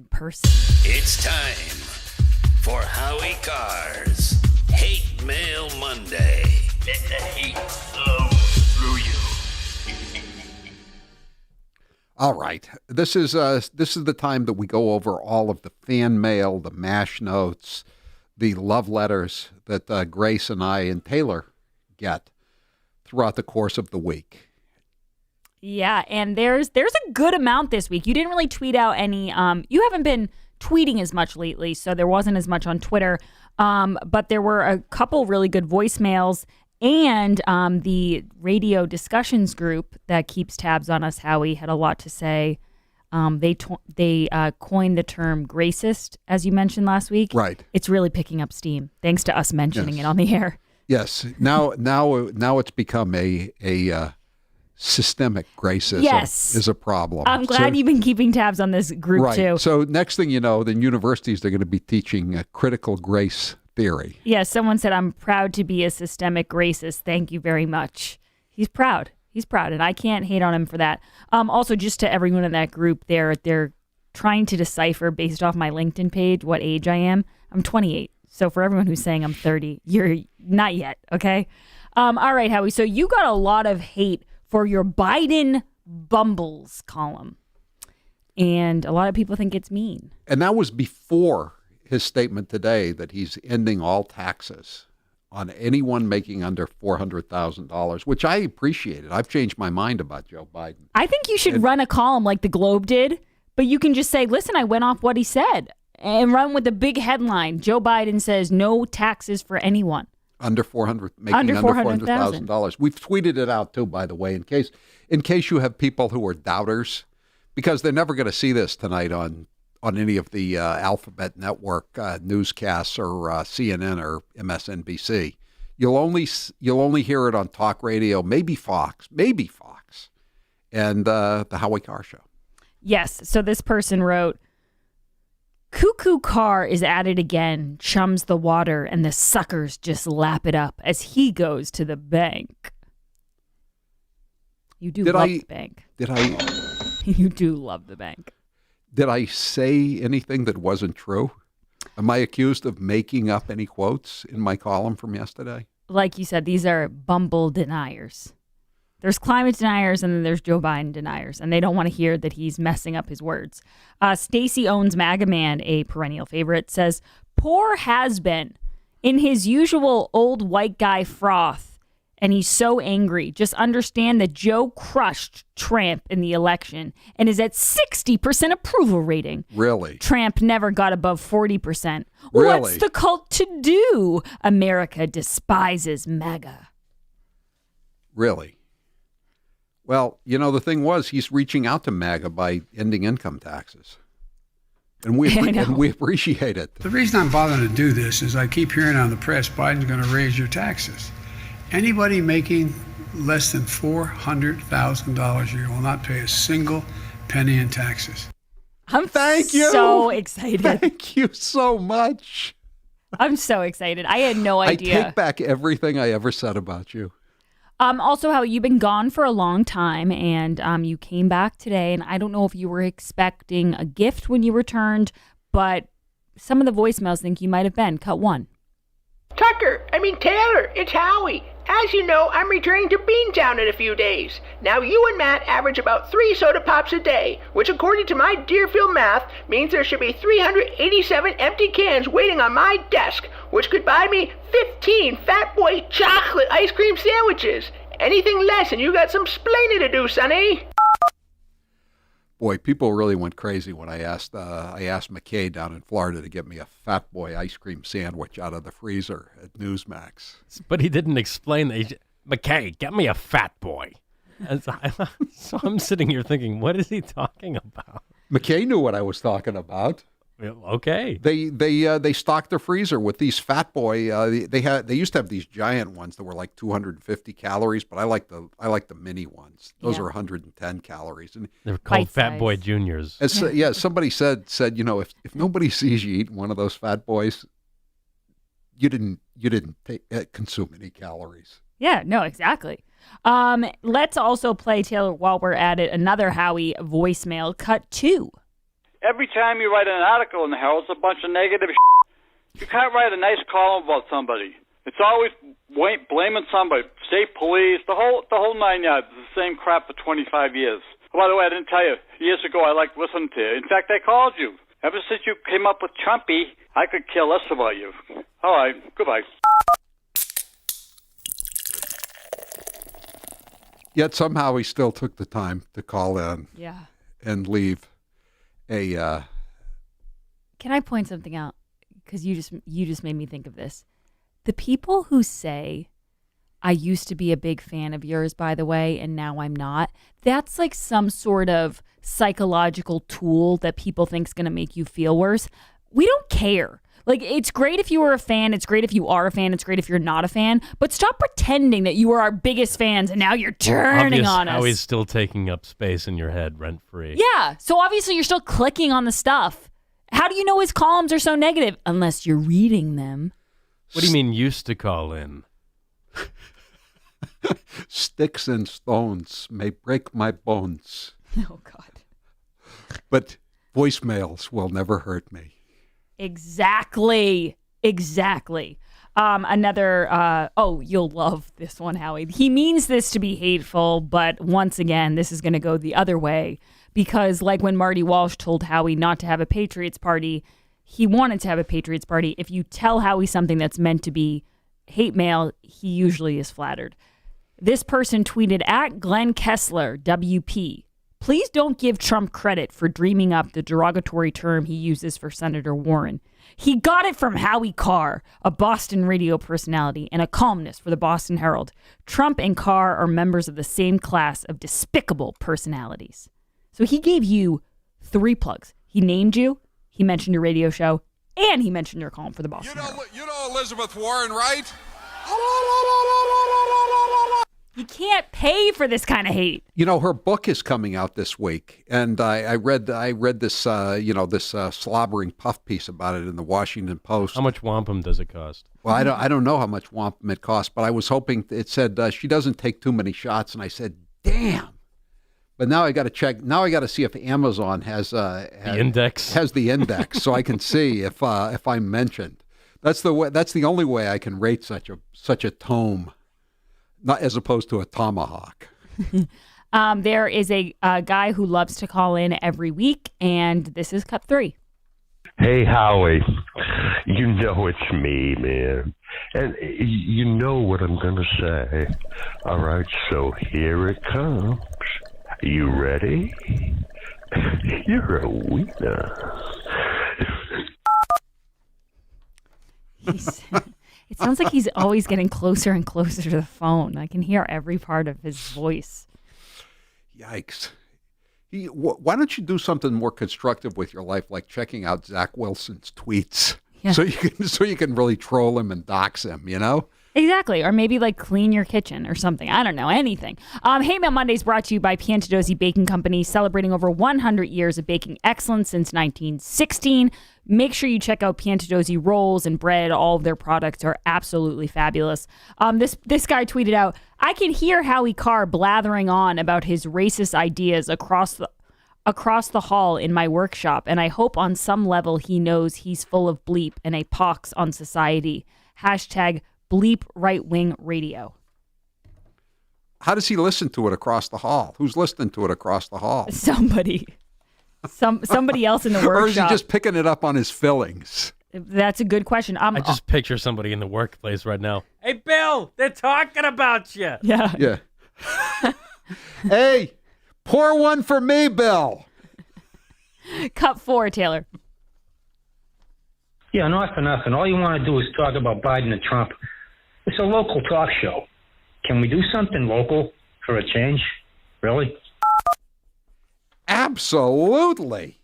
person. It's time for Howie Carr's Hate Mail Monday. Let the hate flow through you. All right. This is the time that we go over all of the fan mail, the MASH notes, the love letters that Grace and I and Taylor get throughout the course of the week. Yeah, and there's a good amount this week. You didn't really tweet out any. You haven't been tweeting as much lately, so there wasn't as much on Twitter. But there were a couple really good voicemails, and the radio discussions group that keeps tabs on us, Howie, had a lot to say. They coined the term "gracist," as you mentioned last week. Right. It's really picking up steam thanks to us mentioning it on the air. Yes. Now it's become a systemic racism is a problem. I'm glad you've been keeping tabs on this group too. So next thing you know, then universities are going to be teaching critical grace theory. Yeah, someone said, "I'm proud to be a systemic racist. Thank you very much." He's proud. He's proud, and I can't hate on him for that. Also, just to everyone in that group, they're trying to decipher based off my LinkedIn page what age I am. I'm 28. So for everyone who's saying I'm 30, you're not yet, okay? All right, Howie. So you got a lot of hate for your Biden bumbles column, and a lot of people think it's mean. And that was before his statement today that he's ending all taxes on anyone making under $400,000, which I appreciated. I've changed my mind about Joe Biden. I think you should run a column like the Globe did, but you can just say, listen, I went off what he said, and run with the big headline. Joe Biden says no taxes for anyone. Under $400,000. We've tweeted it out too, by the way, in case you have people who are doubters, because they're never going to see this tonight on any of the Alphabet Network newscasts or CNN or MSNBC. You'll only hear it on talk radio, maybe Fox, and the Howie Carr Show. Yes. So this person wrote, "Cuckoo Carr is at it again, chums the water, and the suckers just lap it up as he goes to the bank." You do love the bank. You do love the bank. Did I say anything that wasn't true? Am I accused of making up any quotes in my column from yesterday? Like you said, these are bumble deniers. There's climate deniers and then there's Joe Biden deniers, and they don't want to hear that he's messing up his words. Stacy Owns MAGA Man, a perennial favorite, says, "Poor has-been in his usual old white guy froth, and he's so angry. Just understand that Joe crushed Trump in the election and is at 60% approval rating. Really? Trump never got above 40%. Really? What's the cult to do? America despises MAGA." Really? Well, the thing was, he's reaching out to MAGA by ending income taxes. And we appreciate it. The reason I'm bothering to do this is I keep hearing on the press, Biden's going to raise your taxes. Anybody making less than $400,000 a year will not pay a single penny in taxes. Thank you. So excited. Thank you so much. I'm so excited. I had no idea. I take back everything I ever said about you. Also, how you've been gone for a long time, and you came back today, and I don't know if you were expecting a gift when you returned, but some of the voicemails think you might have been. Cut one. Taylor, it's Howie. As you know, I'm returning to Beantown in a few days. Now, you and Matt average about 3 soda pops a day, which according to my Deerfield math means there should be 387 empty cans waiting on my desk, which could buy me 15 Fat Boy chocolate ice cream sandwiches. Anything less and you got some splaining to do, sonny. Boy, people really went crazy when I asked McKay down in Florida to get me a Fat Boy ice cream sandwich out of the freezer at Newsmax. But he didn't explain that. McKay, get me a Fat Boy. So I'm sitting here thinking, what is he talking about? McKay knew what I was talking about. Okay. They stocked their freezer with these Fat Boy. They used to have these giant ones that were like 250 calories, but I like the mini ones. Those are 110 calories. And they're called Fat Boy Juniors. Somebody said if nobody sees you eating one of those Fat Boys, you didn't consume any calories. Yeah, no, exactly. Let's also play, Taylor, while we're at it, another Howie voicemail. Cut 2. Every time you write an article in the Herald, it's a bunch of negative You can't write a nice column about somebody. It's always blaming somebody. State police, the whole 9 yards. It's the same crap for 25 years. Oh, by the way, I didn't tell you. Years ago, I liked listening to you. In fact, I called you. Ever since you came up with Trumpy, I could care less about you. All right, goodbye. Yet somehow he still took the time to call in and leave a... Can I point something out? Because you just made me think of this. The people who say, I used to be a big fan of yours, by the way, and now I'm not, that's like some sort of psychological tool that people think is going to make you feel worse. We don't care. Like, it's great if you were a fan. It's great if you are a fan. It's great if you're not a fan. But stop pretending that you were our biggest fans and now you're turning on us. Howie's still taking up space in your head rent-free. Yeah. So obviously you're still clicking on the stuff. How do you know his columns are so negative? Unless you're reading them. What do you mean used to call in? Sticks and stones may break my bones. Oh, God. But voicemails will never hurt me. Exactly. You'll love this one, Howie. He means this to be hateful, but once again, this is going to go the other way because like when Marty Walsh told Howie not to have a Patriots party, he wanted to have a Patriots party. If you tell Howie something that's meant to be hate mail, he usually is flattered. This person tweeted at Glenn Kessler, WP. Please don't give Trump credit for dreaming up the derogatory term he uses for Senator Warren. He got it from Howie Carr, a Boston radio personality and a columnist for the Boston Herald. Trump and Carr are members of the same class of despicable personalities. So he gave you 3 plugs. He named you, he mentioned your radio show, and he mentioned your column for the Boston Herald. You know Elizabeth Warren, right? You can't pay for this kind of hate. You know, her book is coming out this week, and I read this slobbering puff piece about it in the Washington Post. How much wampum does it cost? Well, I don't know how much wampum it costs, but I was hoping it said she doesn't take too many shots, and I said, damn. But now I got to check. Now I got to see if Amazon has the index, so I can see if I'm mentioned. That's the way. That's the only way I can rate such a tome. Not as opposed to a tomahawk. There is a guy who loves to call in every week, and this is cut 3. Hey, Howie. You know it's me, man. And you know what I'm going to say. All right, so here it comes. You ready? You're a winner. It sounds like he's always getting closer and closer to the phone. I can hear every part of his voice. Yikes. Why don't you do something more constructive with your life, like checking out Zach Wilson's tweets, so you can really troll him and dox him, you know? Exactly. Or maybe like clean your kitchen or something. I don't know. Anything. Hate Mail Monday is brought to you by Piantadosi Baking Company, celebrating over 100 years of baking excellence since 1916. Make sure you check out Piantadosi rolls and bread. All of their products are absolutely fabulous. This guy tweeted out, I can hear Howie Carr blathering on about his racist ideas across the hall in my workshop, and I hope on some level he knows he's full of bleep and a pox on society. # bleep right-wing radio. How does he listen to it across the hall? Who's listening to it across the hall? Somebody else in the workshop. Or is he just picking it up on his fillings? That's a good question. I just picture somebody in the workplace right now. Hey, Bill, they're talking about you. Yeah. Hey, pour one for me, Bill. Cut 4, Taylor. Yeah, not for nothing. All you want to do is talk about Biden and Trump. It's a local talk show. Can we do something local for a change? Really? Absolutely.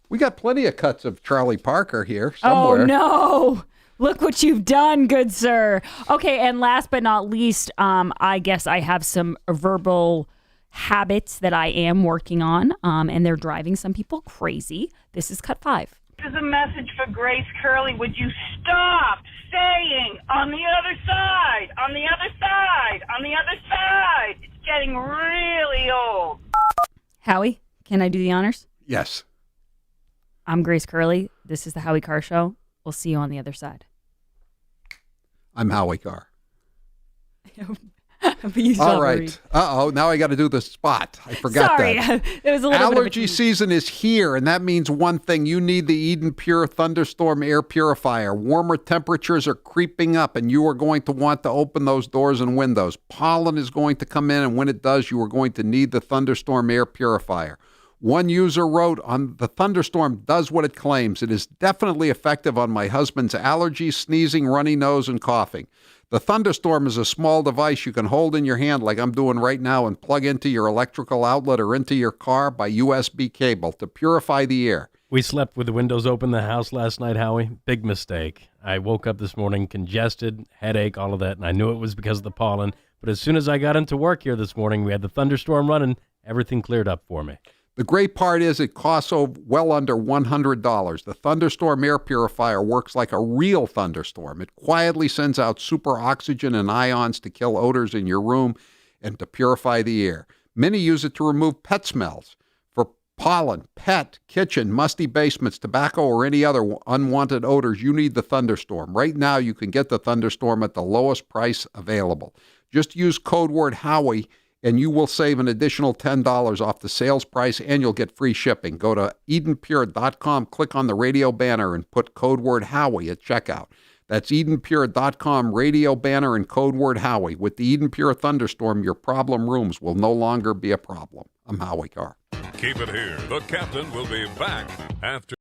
We got plenty of cuts of Charlie Parker here somewhere. Oh, no. Look what you've done, good sir. Okay, and last but not least, I guess I have some verbal habits that I am working on, and they're driving some people crazy. This is cut 5. This is a message for Grace Curley. Would you stop saying on the other side, on the other side, on the other side? It's getting really old. Howie, Can I do the honors? Yes. I'm Grace Curley. This is the Howie Carr Show. We'll see you on the other side. I'm Howie Carr. Please All don't right. worry. Uh-oh. Now I got to do the spot. I forgot Sorry, that. it was a little bit of a Allergy season is here, and that means one thing. You need the Eden Pure Thunderstorm Air Purifier. Warmer temperatures are creeping up, and you are going to want to open those doors and windows. Pollen is going to come in, and when it does, you are going to need the Thunderstorm Air Purifier. One user wrote, "On the Thunderstorm does what it claims. It is definitely effective on my husband's allergies, sneezing, runny nose, and coughing. The Thunderstorm is a small device you can hold in your hand like I'm doing right now and plug into your electrical outlet or into your car by USB cable to purify the air." We slept with the windows open in the house last night, Howie. Big mistake. I woke up this morning congested, headache, all of that, and I knew it was because of the pollen. But as soon as I got into work here this morning, we had the thunderstorm running. Everything cleared up for me. The great part is it costs well under $100. The Thunderstorm Air Purifier works like a real thunderstorm. It quietly sends out super oxygen and ions to kill odors in your room and to purify the air. Many use it to remove pet smells. For pollen, pet, kitchen, musty basements, tobacco, or any other unwanted odors, you need the Thunderstorm. Right now, you can get the Thunderstorm at the lowest price available. Just use code word Howie, and you will save an additional $10 off the sales price, and you'll get free shipping. Go to EdenPure.com, click on the radio banner, and put code word Howie at checkout. That's EdenPure.com, radio banner, and code word Howie. With the Eden Pure Thunderstorm, your problem rooms will no longer be a problem. I'm Howie Carr. Keep it here. The captain will be back after.